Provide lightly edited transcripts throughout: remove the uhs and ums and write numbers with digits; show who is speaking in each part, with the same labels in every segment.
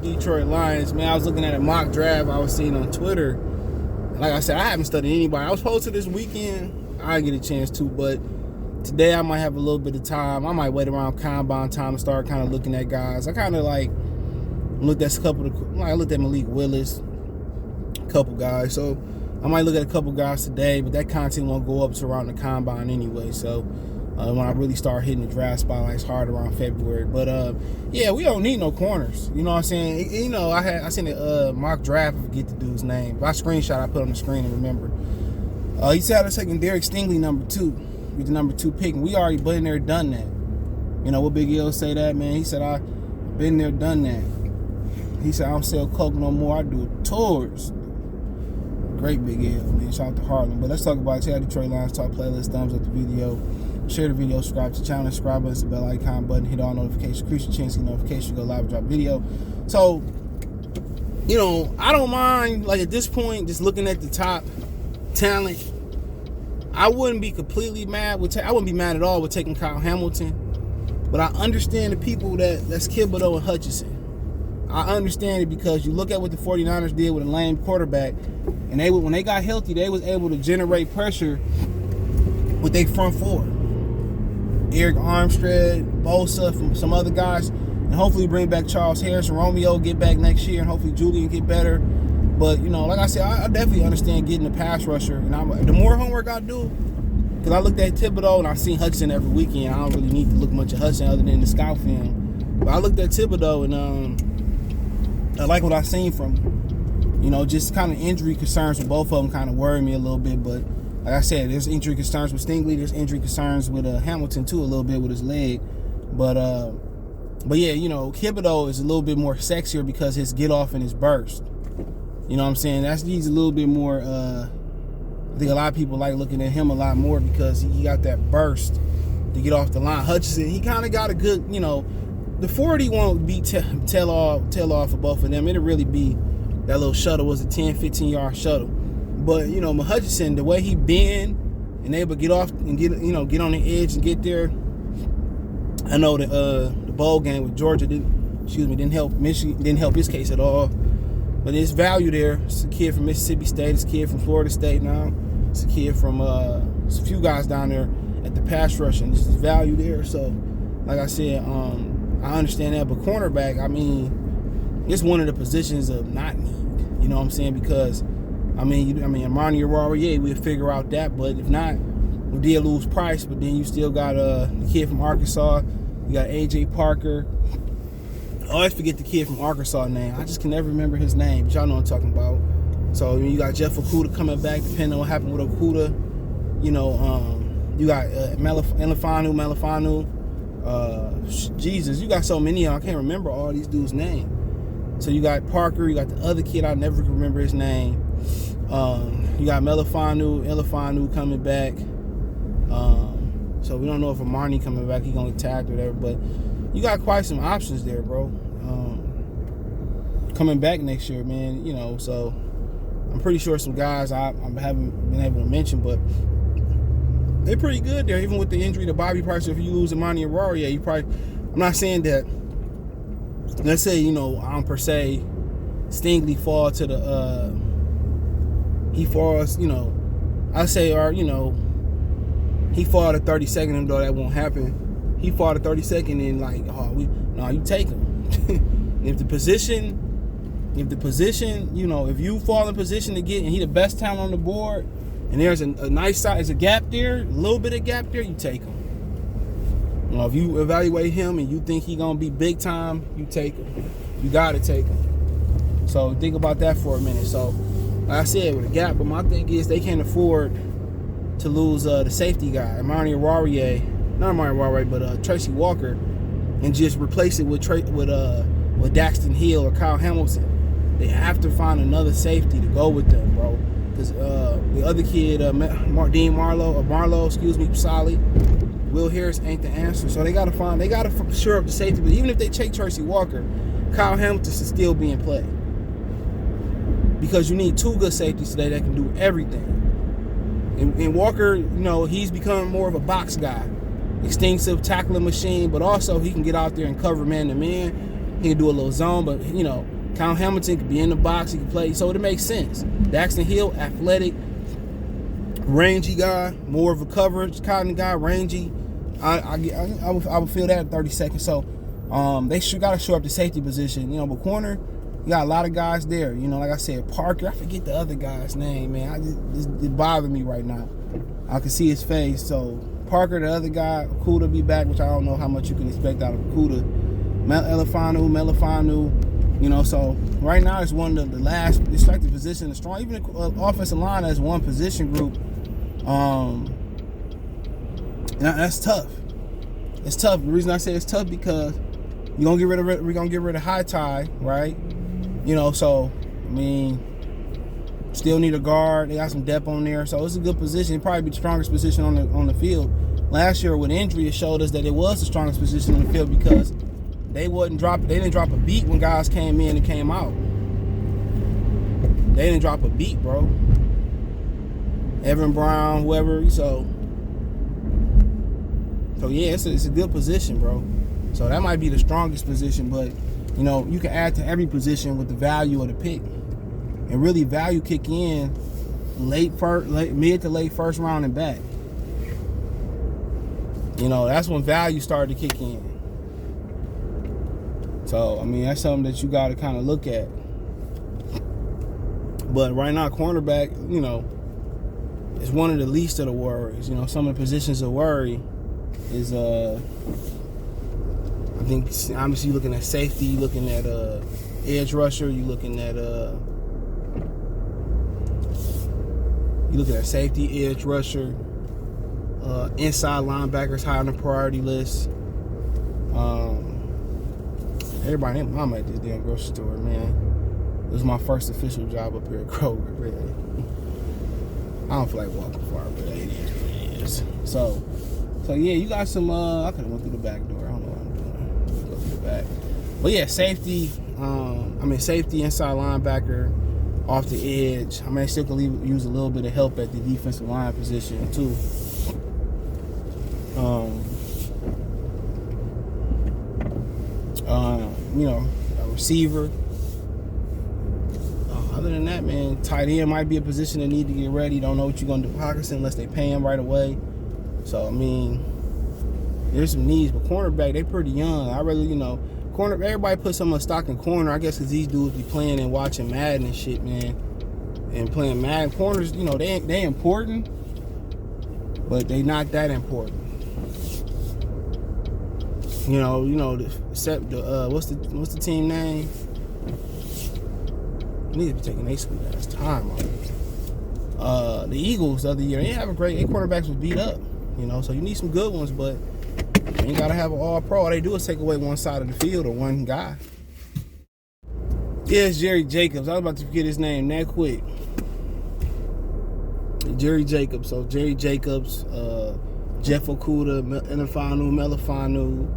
Speaker 1: Detroit Lions, man. I was looking at a mock draft I was seeing on Twitter. Like I said, I haven't studied anybody. I was supposed to this weekend. I didn't get a chance to, but today I might have a little bit of time. I might wait around combine time to start kind of looking at guys. I kind of like looked at a couple of, I looked at Malik Willis, a couple guys. So I might look at a couple guys today, but that content won't go up to around the combine anyway. So when I really start hitting the draft spotlights hard around February. But yeah, we don't need no corners. You know what I'm saying? You know, I seen a mock draft. I forget the dude's name. But I screenshot, I put on the screen and remember. He said I was taking Derek Stingley number 2 with the number 2 pick, and we already been there, done that. You know what Big L say that, man? He said I've been there, done that. He said I don't sell coke no more. I do tours. Great Big L, man. Shout out to Harlem. But let's talk about it. Detroit Lions Talk playlist. Thumbs up the video. Share the video, subscribe to the channel, subscribe us, the bell icon button, hit all notifications, increase your chance to get notifications, go live, drop video. So, you know, I don't mind, like at this point, just looking at the top talent. I wouldn't be completely mad with, I wouldn't be mad at all with taking Kyle Hamilton, but I understand the people that's Thibodeau and Hutchinson. I understand it because you look at what the 49ers did with a lame quarterback, and when they got healthy, they was able to generate pressure with their front four. Eric Armstead, Bosa, from some other guys, and hopefully bring back Charles Harris and Romeo, get back next year, and hopefully Julian get better. But, you know, like I said, I definitely understand getting a pass rusher. And the more homework I do, because I looked at Thibodeau and I seen Hudson every weekend. I don't really need to look much at Hudson other than the scout film. But I looked at Thibodeau and I like what I seen from him. You know, just kind of injury concerns with both of them kind of worry me a little bit, but like I said, there's injury concerns with Stingley. There's injury concerns with Hamilton too, a little bit with his leg. But yeah, you know, Thibodeau is a little bit more sexier because his get off and his burst. You know what I'm saying? He's a little bit more. I think a lot of people like looking at him a lot more because he got that burst to get off the line. Hutchinson, he kind of got a good, you know, the 40 won't be tell off for both of them. It'll really be that little shuttle was a 10, 15-yard shuttle. But, you know, Hutchinson, the way he bend and able to get off and get on the edge and get there. I know that the bowl game with Georgia didn't help Michigan, didn't help his case at all. But there's value there. It's a kid from Mississippi State. It's a kid from Florida State now. It's a kid from it's a few guys down there at the pass rush, and there's value there. So, like I said, I understand that. But cornerback, I mean, it's one of the positions of not need. You know what I'm saying? Because Amani Oruwariye, we'll figure out that. But if not, we did lose Price. But then you still got the kid from Arkansas. You got A.J. Parker. I always forget the kid from Arkansas name. I just can never remember his name. But y'all know what I'm talking about. So you got Jeff Okudah coming back, depending on what happened with Okudah. You know, you got Melifanu. Jesus, you got so many. I can't remember all these dudes' names. So you got Parker. You got the other kid. I never can remember his name. You got Elefanu coming back. So we don't know if Amani coming back, he gonna get tagged or whatever. But you got quite some options there, bro. Coming back next year, man. You know, so I'm pretty sure some guys I haven't been able to mention, but they're pretty good there. Even with the injury to Bobby Price, if you lose Amani Oruwariye, you probably. I'm not saying that. Let's say, you know, per se, Stingley fall to the. He falls, you know. I say, or you know, he fall to 32nd, and though that won't happen, he fall to 32nd, and like, you take him. if the position, you know, if you fall in position to get, and he the best talent on the board, and there's a nice size, a gap there, a little bit of gap there, you take him. You know, if you evaluate him and you think he gonna be big time, you take him. You gotta take him. So think about that for a minute. So, like I said, with a gap, but my thing is they can't afford to lose the safety guy, Amani Oruwariye, not Amani Oruwariye, but Tracy Walker, and just replace it with Daxton Hill or Kyle Hamilton. They have to find another safety to go with them, bro. Because the other kid, Dean Marlowe, solid. Will Harris ain't the answer. So they got to shore up the safety. But even if they take Tracy Walker, Kyle Hamilton should still be in play. Because you need two good safeties today that can do everything. And Walker, you know, he's becoming more of a box guy. Extensive tackling machine, but also he can get out there and cover man to man. He can do a little zone, but Kyle Hamilton could be in the box. He can play, so it makes sense. Daxton Hill, athletic, rangy guy, more of a coverage kind of guy, rangy. I would feel that at 30 seconds. So they got to show up the safety position, but corner, you got a lot of guys there. Like I said, Parker, I forget the other guy's name, man. It bothered me right now. I can see his face. So Parker, the other guy, Okuda be back, which I don't know how much you can expect out of Okuda. Melifanu. So right now it's one of the last expected position, strong. Even the offensive line as one position group. That's tough. It's tough. The reason I say it's tough because we're gonna get rid of High Tide, right? So still need a guard. They got some depth on there, so it's a good position. It'd probably be the strongest position on the field. Last year with injury, it showed us that it was the strongest position on the field because they didn't drop a beat when guys came in and came out. They didn't drop a beat, bro. Evan Brown, whoever. So yeah, it's a good position, bro. So that might be the strongest position, but you can add to every position with the value of the pick, and really value kick in mid to late first round and back. That's when value started to kick in. So that's something that you got to kind of look at. But right now, cornerback, is one of the least of the worries. Some of the positions of worry is I think obviously you're looking at safety, you're looking at edge rusher, you're looking at safety, edge rusher, inside linebackers high on the priority list. Everybody named mama at this damn grocery store, man. This is my first official job up here at Kroger, really. I don't feel like walking far, but it is what it is. So yeah, you got some. I could have went through the back door. I don't know what I'm doing. Go through the back. But yeah, safety. Safety, inside linebacker, off the edge. They still can use a little bit of help at the defensive line position too. A receiver. Other than that, man, tight end might be a position that need to get ready. Don't know what you're gonna do with Hockenson unless they pay him right away. So there's some needs, but cornerback, they pretty young. I really, corner. Everybody put some stock in corner. I guess because these dudes be playing and watching Madden and shit, man, and playing Madden. Corners, they important, but they not that important. What's the team name? I need to be taking a sweet ass time on it. The Eagles the other year, they didn't have a great. Their quarterbacks was beat up, so you need some good ones, but you ain't gotta have an all-pro. All they do is take away one side of the field or one guy. Yeah, it's Jerry Jacobs. I was about to forget his name that quick. Jerry Jacobs. So Jerry Jacobs, Jeff Okuda, Melifanu,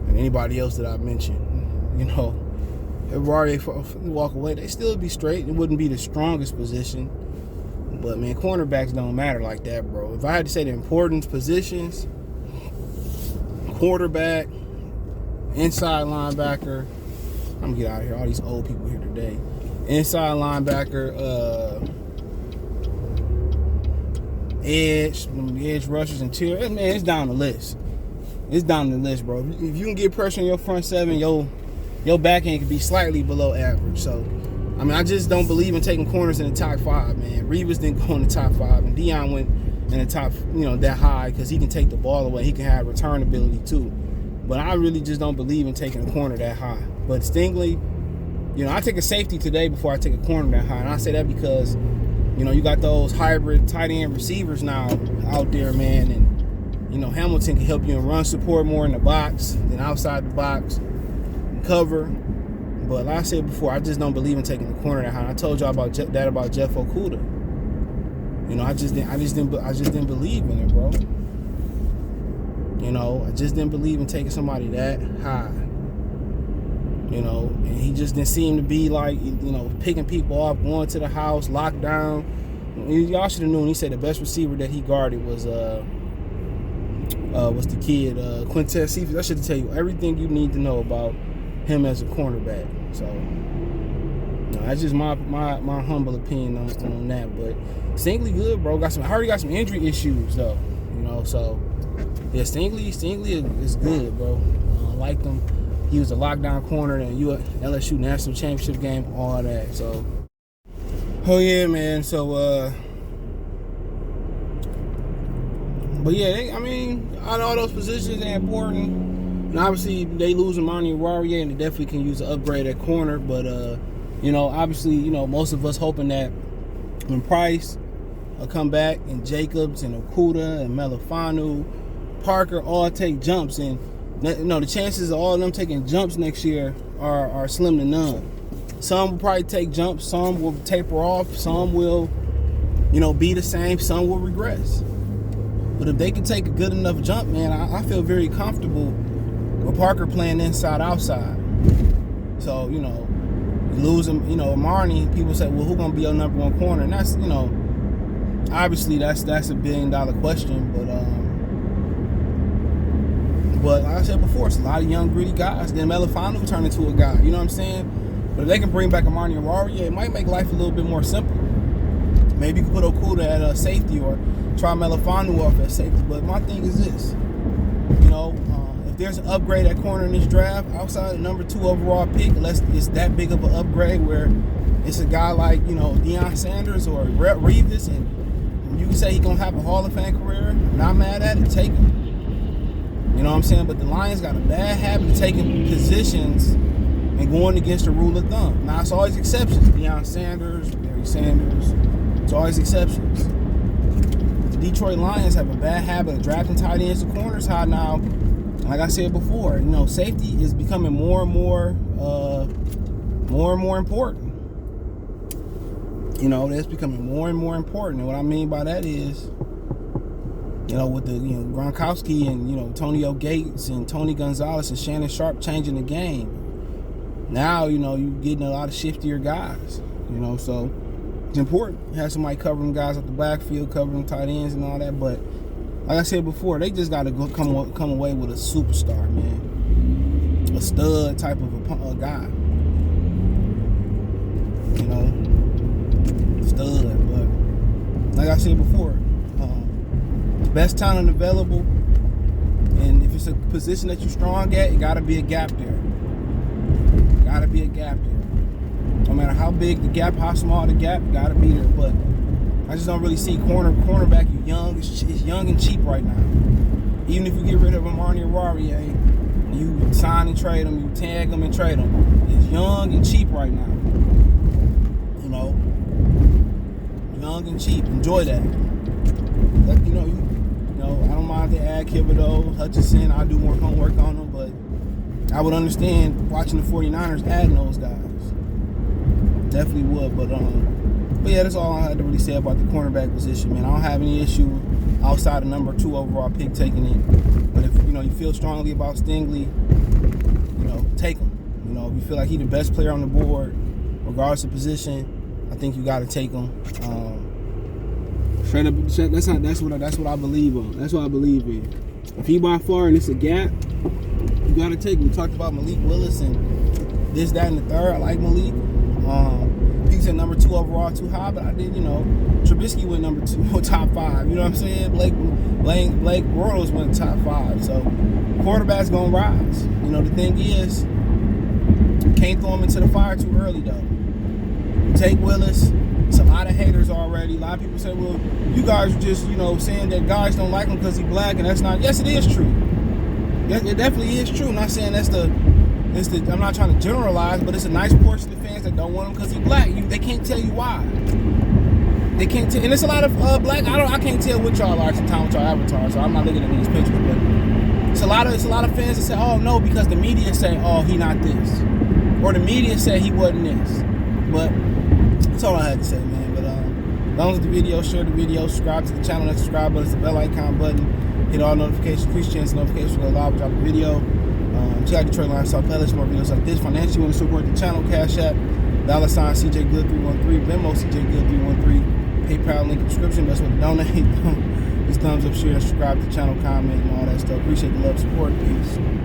Speaker 1: and anybody else that I mentioned. If Rory walk away, they still be straight. It wouldn't be the strongest position. But, man, cornerbacks don't matter like that, bro. If I had to say the important positions, quarterback, inside linebacker. I'm going to get out of here. All these old people here today. Inside linebacker, edge rushers, interior. Man, it's down the list. It's down the list, bro. If you can get pressure on your front seven, your back end could be slightly below average. So, I just don't believe in taking corners in the top 5, man. Reeves didn't go in the top 5, and Dion went in the top, that high because he can take the ball away. He can have return ability too. But I really just don't believe in taking a corner that high. But Stingley, I take a safety today before I take a corner that high. And I say that because, you got those hybrid tight end receivers now out there, man. And, Hamilton can help you in run support more in the box than outside the box. Cover. But like I said before, I just don't believe in taking the corner that high. And I told y'all about Jeff Okuda. I just didn't believe in it, bro. I just didn't believe in taking somebody that high. And he just didn't seem to be like, picking people off, going to the house, locked down. Y'all should have known. He said the best receiver that he guarded was what's the kid? Quintez Cephas. I should tell you everything you need to know about him as a cornerback. So that's just my humble opinion on that. But Stingley good, bro. I already got some injury issues though. So yeah, Stingley is good, bro. I like him. He was a lockdown corner in LSU national championship game, all that. So, oh yeah, man. So, but yeah, out of all those positions, they're important. And obviously, they lose Amani Warrior, and they definitely can use an upgrade at corner. But obviously, most of us hoping that when Price will come back, and Jacobs and Okuda and Melifanu, Parker all take jumps, and the chances of all of them taking jumps next year are slim to none. Some will probably take jumps, some will taper off, some will, be the same, some will regress. But if they can take a good enough jump, man, I feel very comfortable with Parker playing inside, outside. So, you lose him, Marnie, people say, well, who's going to be your number one corner? And that's, obviously that's a $1 billion question, but like I said before, it's a lot of young, gritty guys. Then Melifanu turn into a guy. You know what I'm saying? But if they can bring back Amani Warrior, it might make life a little bit more simple. Maybe you can put Okuda at safety or try Melifanu off at safety. But my thing is this. If there's an upgrade at corner in this draft, outside the number 2 overall pick, unless it's that big of an upgrade where it's a guy like, Deion Sanders or Rhett Reeves, and you can say he's going to have a Hall of Fame career, not mad at it, take him. You know what I'm saying? But the Lions got a bad habit of taking positions and going against the rule of thumb. Now, it's always exceptions. Deion Sanders, Barry Sanders. It's always exceptions. But the Detroit Lions have a bad habit of drafting tight ends and corners high now. Like I said before, safety is becoming more and more important. That's becoming more and more important. And what I mean by that is, with the Gronkowski and Antonio Gates and Tony Gonzalez and Shannon Sharp changing the game. Now you getting a lot of shiftier guys. So it's important to have somebody covering guys at the backfield, covering tight ends and all that. But like I said before, they just got to come away with a superstar, man, a stud type of a guy. Stud. But like I said before. Best talent available, and if it's a position that you're strong at, it gotta be a gap there. No matter how big the gap, how small the gap, it gotta be there. But I just don't really see cornerback. You young, it's young and cheap right now. Even if you get rid of Amani Warrior, you sign and trade him, you tag him and trade him. It's young and cheap right now. Young and cheap. Enjoy that. I don't mind if they add Thibodeau, Hutchinson. I'll do more homework on them, but I would understand watching the 49ers adding those guys. Definitely would, but yeah, that's all I had to really say about the cornerback position, man. I don't have any issue outside the number 2 overall pick taking it. But if you feel strongly about Stingley, take him. If you feel like he's the best player on the board, regardless of position, I think you got to take him. Straight up, that's what I believe on. That's what I believe in. If he by far and it's a gap, you gotta take him. We talked about Malik Willis and this, that, and the third. I like Malik. He said number 2 overall too high, but I did. Trubisky went number 2, top 5. You know what I'm saying? Blake Bortles went top 5. So quarterback's gonna rise. The thing is, can't throw him into the fire too early though. Take Willis. It's a lot of haters already. A lot of people say, well, you guys are just, saying that guys don't like him because he's black, and that's not. Yes, it is true. Yes, it definitely is true. I'm not saying I'm not trying to generalize, but it's a nice portion of the fans that don't want him because he's black. They can't tell you why. They can't tell, and it's a lot of black. I can't tell what y'all are sometimes with y'all avatars, so I'm not looking at these pictures, but it's a lot of fans that say, oh no, because the media say, oh, he not this, or the media say he wasn't this, but. That's all I had to say, man. But as long as the video, share the video, subscribe to the channel, that subscribe button, the bell icon button, hit all notifications, increase chance notifications when we go live, drop a video. Check out Detroit Lions South Palace, more videos like this. Financially, want to support the channel, Cash App, $, CJ Good 313, Venmo CJ Good 313, PayPal link in the description. Best way to donate. thumbs up, share, subscribe to the channel, comment, and all that stuff. Appreciate the love, support. Peace.